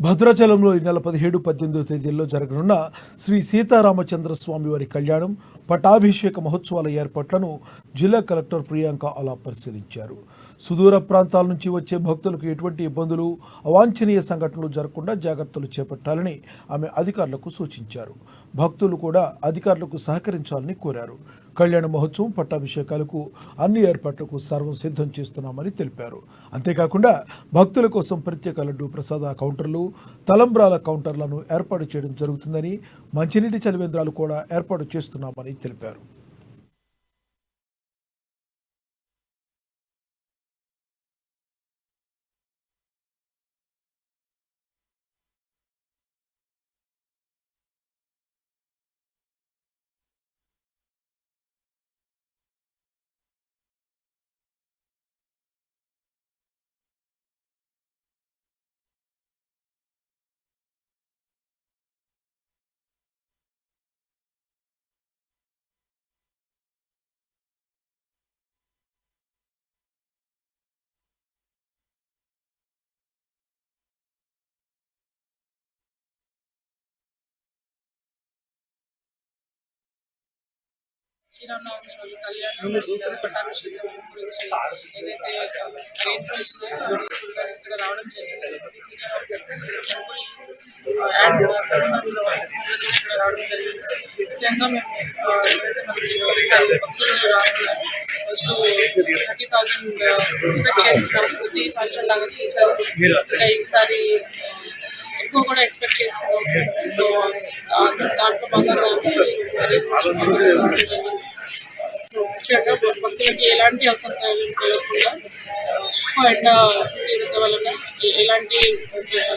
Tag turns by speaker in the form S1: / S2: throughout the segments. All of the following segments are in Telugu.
S1: భద్రాచలంలో ఈ నెల 17, 18 తేదీల్లో జరగనున్న శ్రీ సీతారామచంద్ర స్వామి వారి కళ్యాణం పటాభిషేక మహోత్సవాల ఏర్పాట్లను జిల్లా కలెక్టర్ ప్రియాంక అలా పరిశీలించారు. సుదూర ప్రాంతాల నుంచి వచ్చే భక్తులకు ఎటువంటి ఇబ్బందులు, అవాంఛనీయ సంఘటనలు జరగకుండా జాగ్రత్తలు చేపట్టాలని ఆమె అధికారులకు సూచించారు. భక్తులు కూడా అధికారులకు సహకరించాలని కోరారు. కళ్యాణ మహోత్సవం, పట్టాభిషేకాలకు అన్ని ఏర్పాట్లకు సర్వం సిద్ధం చేస్తున్నామని తెలిపారు. అంతేకాకుండా భక్తుల కోసం ప్రత్యేక లడ్డు ప్రసాద కౌంటర్లు, తలంబ్రాల కౌంటర్లను ఏర్పాటు చేయడం జరుగుతుందని, మంచినీటి చలివేంద్రాలు కూడా ఏర్పాటు చేస్తున్నామని తెలిపారు.
S2: శ్రీరామనవమి రోజు కళ్యాణం పట్టాభిషేకం గురించి ఏదైతే అరేంజ్మెంట్స్ ఉన్నాయో ఇక్కడ రావడం జరిగింది. సీనియర్ ఆఫీసర్స్ అండ్ ఇక్కడ రావడం జరిగింది. ముఖ్యంగా మేము భక్తులు రావడం ఫస్ట్ 30,000 ఎక్స్పెక్ట్ చేస్తున్నాం. ప్రతి సంవత్సరం లాగా ఈసారి ఎక్కువ కూడా ఎక్స్పెక్ట్ చేస్తున్నాం. సో దాంట్లో భాగంగా ముఖ్యంగా భక్తులకి ఎలాంటి అసౌకర్యం కలగకుండా ఎండ తీవ్రత వలన ఎలాంటి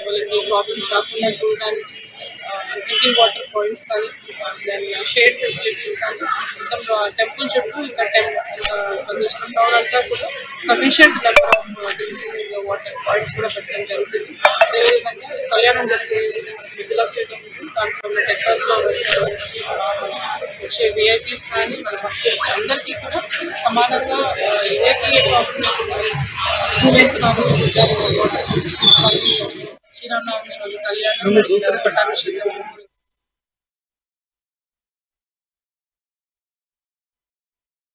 S2: వాళ్ళకి ప్రాబ్లమ్స్ రాకుండా చూడడానికి డ్రింకింగ్ వాటర్ పాయింట్స్ కానీ, దెన్ షేడ్ ఫెసిలిటీస్ కానీ, ఇంకా టెంపుల్ చుట్టూ ఇంకా పనిచేసిన టౌన్ అంతా కూడా sufficient number of drinking water points కూడా పెట్టడం జరుగుతుంది. అదేవిధంగా కళ్యాణం జరిగేది మిథిలా స్టేడియం దాంట్లో ఉన్న సెక్టర్స్లో వచ్చే విఐపీస్ కానీ మన భక్తులకి అందరికీ కూడా సమానంగా ఎవరికి ఏ ప్రాబ్లం లేకుండా స్టూడెంట్స్ కానీ శ్రీరామనవమి రోజు కళ్యాణం పట్టాభిషేకం